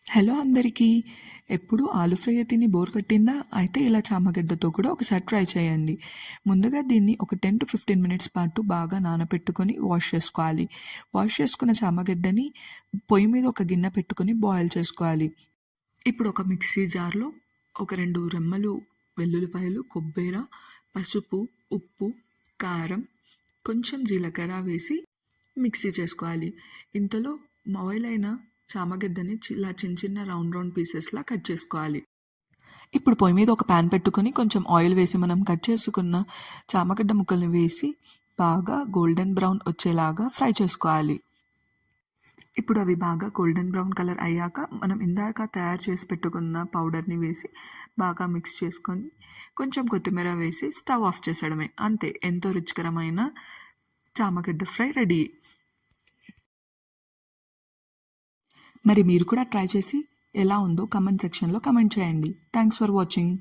Hello అందరికీ. ఎప్పుడు ఆలు ఫ్రై తిని బోర్ కొట్టిందా? అయితే ఇలా చామగడ్డతో కూడా ఒకసారి ట్రై చేయండి. ముందుగా దీన్ని ఒక 10 to 15 మినిట్స్ పాటు బాగా నానబెట్టుకొని వాష్ చేసుకోవాలి. వాష్ చేసుకున్న చామగడ్డని పొయ్యి మీద ఒక గిన్నె పెట్టుకొని బాయిల్ చేసుకోవాలి. ఇప్పుడు ఒక మిక్సీ జార్లో ఒక 2 రెమ్మలు వెల్లుల్లిపాయలు, కొబ్బెర, పసుపు, ఉప్పు, కారం, కొంచెం జీలకర్ర వేసి మిక్సీ చేసుకోవాలి. ఇంతలో బాయిల్ అయిన చామగడ్డని ఇలా చిన్న చిన్న రౌండ్ రౌండ్ పీసెస్లా కట్ చేసుకోవాలి. ఇప్పుడు పొయ్యి మీద ఒక ప్యాన్ పెట్టుకొని కొంచెం ఆయిల్ వేసి మనం కట్ చేసుకున్న చామగడ్డ ముక్కల్ని వేసి బాగా గోల్డెన్ బ్రౌన్ వచ్చేలాగా ఫ్రై చేసుకోవాలి. ఇప్పుడు అవి బాగా గోల్డెన్ బ్రౌన్ కలర్ అయ్యాక మనం ఇందాక తయారు చేసి పెట్టుకున్న పౌడర్ని వేసి బాగా మిక్స్ చేసుకొని కొంచెం కొత్తిమీర వేసి స్టవ్ ఆఫ్ చేసేయడమే. అంతే, ఎంతో రుచికరమైన చామగడ్డ ఫ్రై రెడీ. మరి మీరు కూడా ట్రై చేసి ఎలా ఉందో కమెంట్ సెక్షన్లో కమెంట్ చేయండి. Thanks for watching.